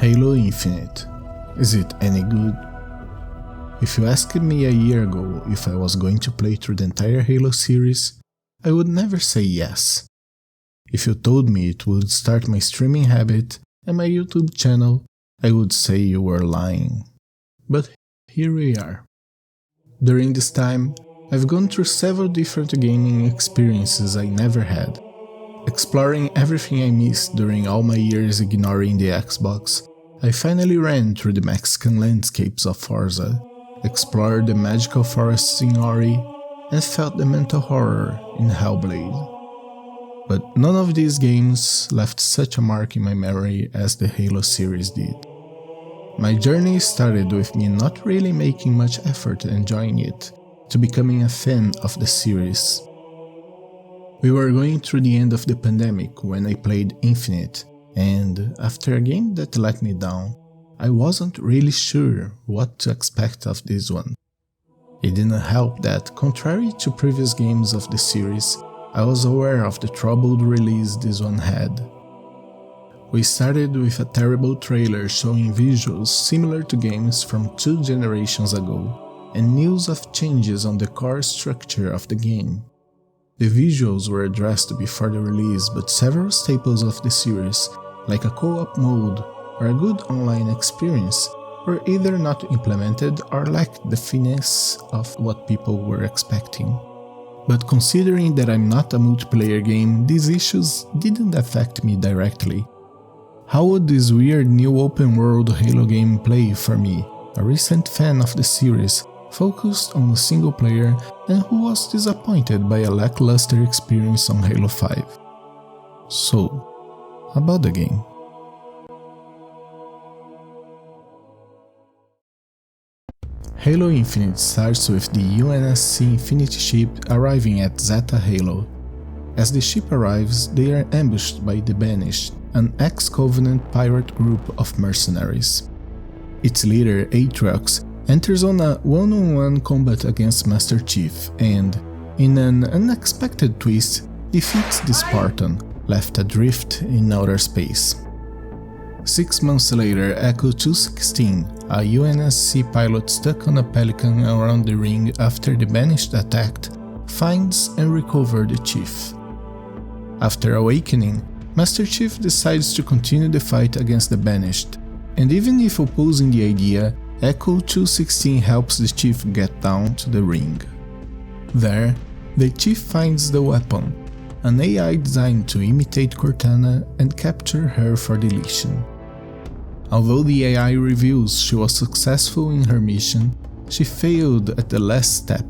Halo Infinite. Is it any good? If you asked me a year ago if I was going to play through the entire Halo series, I would never say yes. If you told me it would start my streaming habit and my YouTube channel, I would say you were lying. But here we are. During this time, I've gone through several different gaming experiences I never had. Exploring everything I missed during all my years ignoring the Xbox, I finally ran through the Mexican landscapes of Forza, explored the magical forests in Ori, and felt the mental horror in Hellblade. But none of these games left such a mark in my memory as the Halo series did. My journey started with me not really making much effort enjoying it, to becoming a fan of the series. We were going through the end of the pandemic when I played Infinite, and after a game that let me down, I wasn't really sure what to expect of this one. It didn't help that, contrary to previous games of the series, I was aware of the troubled release this one had. We started with a terrible trailer showing visuals similar to games from 2 generations ago, and news of changes on the core structure of the game. The visuals were addressed before the release, but several staples of the series, like a co-op mode or a good online experience, were either not implemented or lacked the finesse of what people were expecting. But considering that I'm not a multiplayer game, these issues didn't affect me directly. How would this weird new open-world Halo game play for me, a recent fan of the series, focused on a single player and who was disappointed by a lackluster experience on Halo 5? So, about the game. Halo Infinite starts with the UNSC Infinity ship arriving at Zeta Halo. As the ship arrives, they are ambushed by the Banished, an ex-Covenant pirate group of mercenaries. Its leader, Aatrox, enters on a one-on-one combat against Master Chief and, in an unexpected twist, defeats the Spartan, left adrift in outer space. 6 months later, Echo 216, a UNSC pilot stuck on a Pelican around the ring after the Banished attacked, finds and recovers the Chief. After awakening, Master Chief decides to continue the fight against the Banished, and even if opposing the idea, Echo 216 helps the Chief get down to the ring. There, the Chief finds the weapon, an AI designed to imitate Cortana and capture her for deletion. Although the AI reveals she was successful in her mission, she failed at the last step,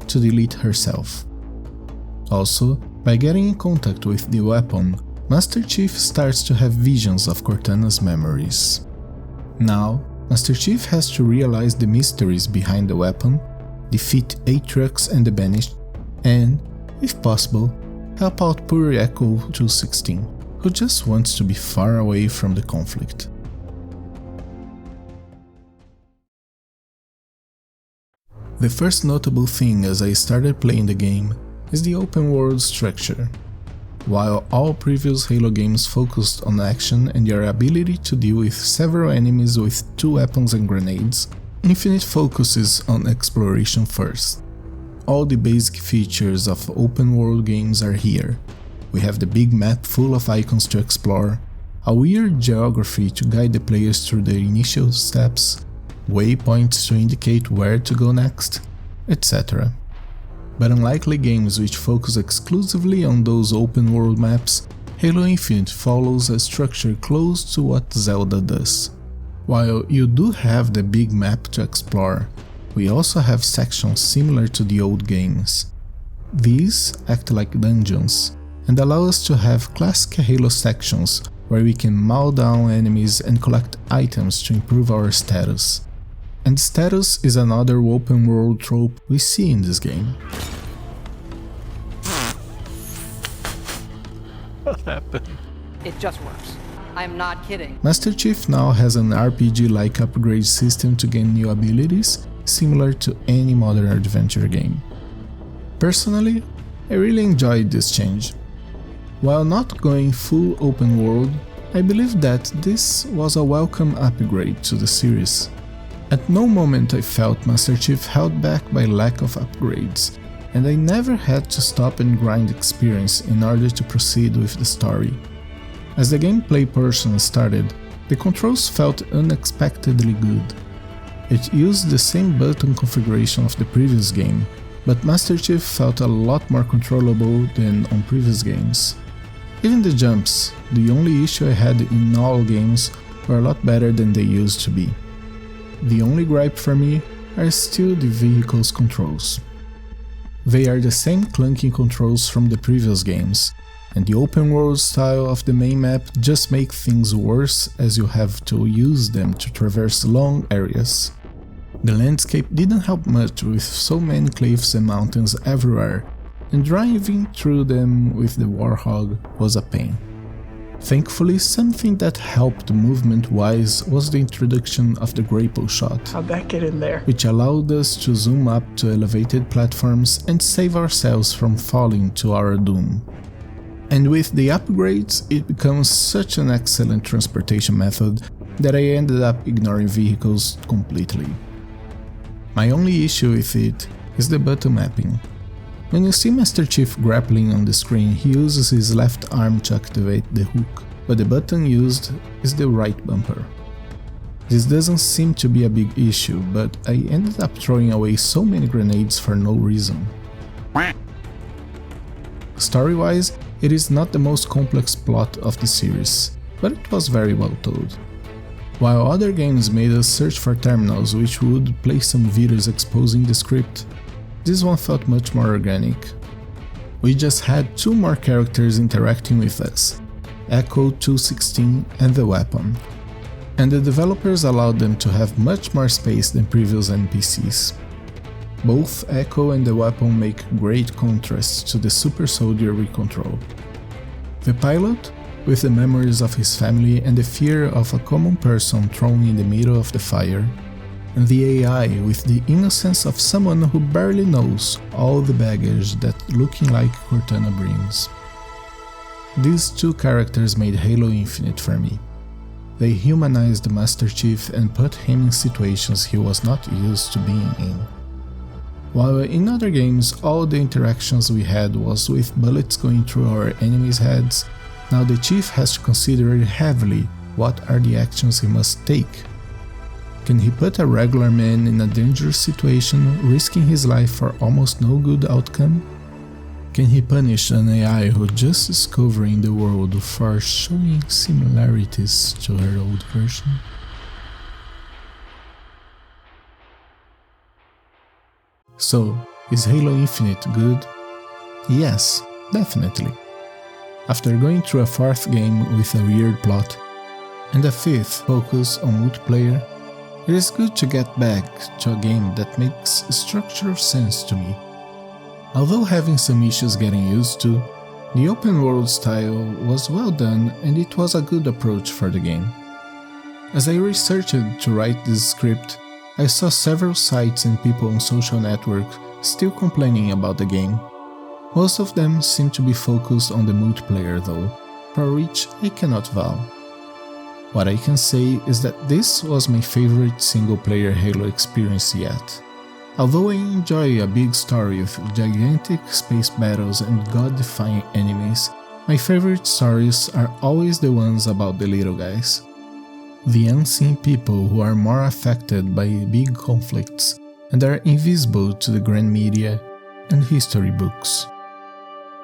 to delete herself. Also, by getting in contact with the weapon, Master Chief starts to have visions of Cortana's memories. Now, Master Chief has to realize the mysteries behind the weapon, defeat Aatrox and the Banished, and, if possible, help out poor Echo 216, who just wants to be far away from the conflict. The first notable thing as I started playing the game is the open world structure. While all previous Halo games focused on action and your ability to deal with several enemies with 2 weapons and grenades, Infinite focuses on exploration first. All the basic features of open world games are here. We have the big map full of icons to explore, a weird geography to guide the players through the initial steps, waypoints to indicate where to go next, etc. But unlike games which focus exclusively on those open world maps, Halo Infinite follows a structure close to what Zelda does. While you do have the big map to explore, we also have sections similar to the old games. These act like dungeons, and allow us to have classic Halo sections where we can mow down enemies and collect items to improve our status. And status is another open world trope we see in this game. What happened? It just works. I'm not kidding. Master Chief now has an RPG-like upgrade system to gain new abilities, similar to any modern adventure game. Personally, I really enjoyed this change. While not going full open world, I believe that this was a welcome upgrade to the series. At no moment I felt Master Chief held back by lack of upgrades, and I never had to stop and grind experience in order to proceed with the story. As the gameplay portion started, the controls felt unexpectedly good. It used the same button configuration of the previous game, but Master Chief felt a lot more controllable than on previous games. Even the jumps, the only issue I had in all games, were a lot better than they used to be. The only gripe for me are still the vehicle's controls. They are the same clunky controls from the previous games, and the open world style of the main map just makes things worse as you have to use them to traverse long areas. The landscape didn't help much with so many cliffs and mountains everywhere, and driving through them with the Warthog was a pain. Thankfully, something that helped movement-wise was the introduction of the grapple shot. How'd that get in there? Which allowed us to zoom up to elevated platforms and save ourselves from falling to our doom. And with the upgrades, it becomes such an excellent transportation method that I ended up ignoring vehicles completely. My only issue with it is the button mapping. When you see Master Chief grappling on the screen, he uses his left arm to activate the hook, but the button used is the right bumper. This doesn't seem to be a big issue, but I ended up throwing away so many grenades for no reason. Story-wise, it is not the most complex plot of the series, but it was very well told. While other games made us search for terminals which would play some videos exposing the script, this one felt much more organic. We just had two more characters interacting with us, Echo 216 and the weapon, and the developers allowed them to have much more space than previous NPCs. Both Echo and the weapon make great contrasts to the super soldier we control. The pilot, with the memories of his family and the fear of a common person thrown in the middle of the fire, and the AI with the innocence of someone who barely knows all the baggage that looking like Cortana brings. These two characters made Halo Infinite for me. They humanized the Master Chief and put him in situations he was not used to being in. While in other games all the interactions we had was with bullets going through our enemies' heads, now the Chief has to consider heavily what are the actions he must take. Can he put a regular man in a dangerous situation, risking his life for almost no good outcome? Can he punish an AI who just discovering the world for showing similarities to her old version? So, is Halo Infinite good? Yes, definitely. After going through a fourth game with a weird plot, and a fifth focus on multiplayer, it is good to get back to a game that makes structural sense to me. Although having some issues getting used to, the open world style was well done and it was a good approach for the game. As I researched to write this script, I saw several sites and people on social networks still complaining about the game. Most of them seem to be focused on the multiplayer though, for which I cannot vow. What I can say is that this was my favorite single-player Halo experience yet. Although I enjoy a big story with gigantic space battles and god-defying enemies, my favorite stories are always the ones about the little guys. The unseen people who are more affected by big conflicts and are invisible to the grand media and history books.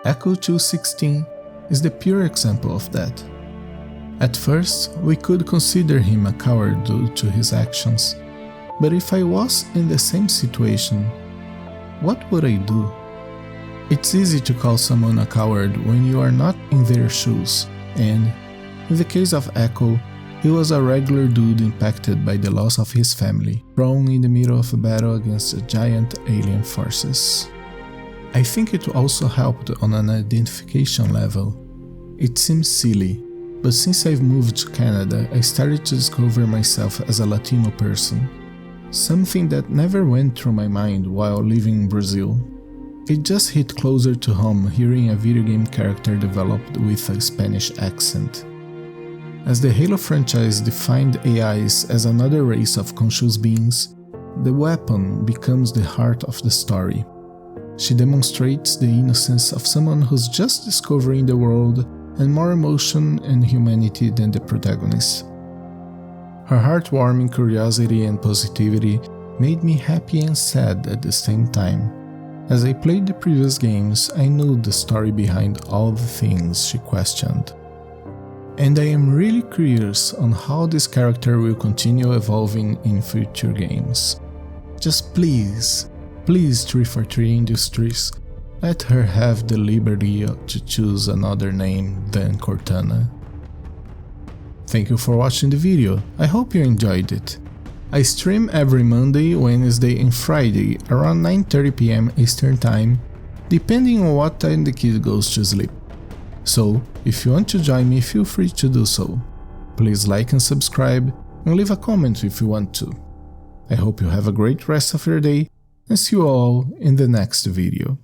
Echo 216 is the pure example of that. At first, we could consider him a coward due to his actions, but if I was in the same situation, what would I do? It's easy to call someone a coward when you are not in their shoes, and, in the case of Echo, he was a regular dude impacted by the loss of his family, thrown in the middle of a battle against giant alien forces. I think it also helped on an identification level. It seems silly, but since I've moved to Canada, I started to discover myself as a Latino person. Something that never went through my mind while living in Brazil. It just hit closer to home hearing a video game character developed with a Spanish accent. As the Halo franchise defined AIs as another race of conscious beings, the weapon becomes the heart of the story. She demonstrates the innocence of someone who's just discovering the world and more emotion and humanity than the protagonist. Her heartwarming curiosity and positivity made me happy and sad at the same time. As I played the previous games, I knew the story behind all the things she questioned. And I am really curious on how this character will continue evolving in future games. Just please, 343 Industries, let her have the liberty to choose another name than Cortana. Thank you for watching the video, I hope you enjoyed it. I stream every Monday, Wednesday and Friday around 9:30 PM Eastern Time, depending on what time the kid goes to sleep. So, if you want to join me, feel free to do so. Please like and subscribe, and leave a comment if you want to. I hope you have a great rest of your day, and see you all in the next video.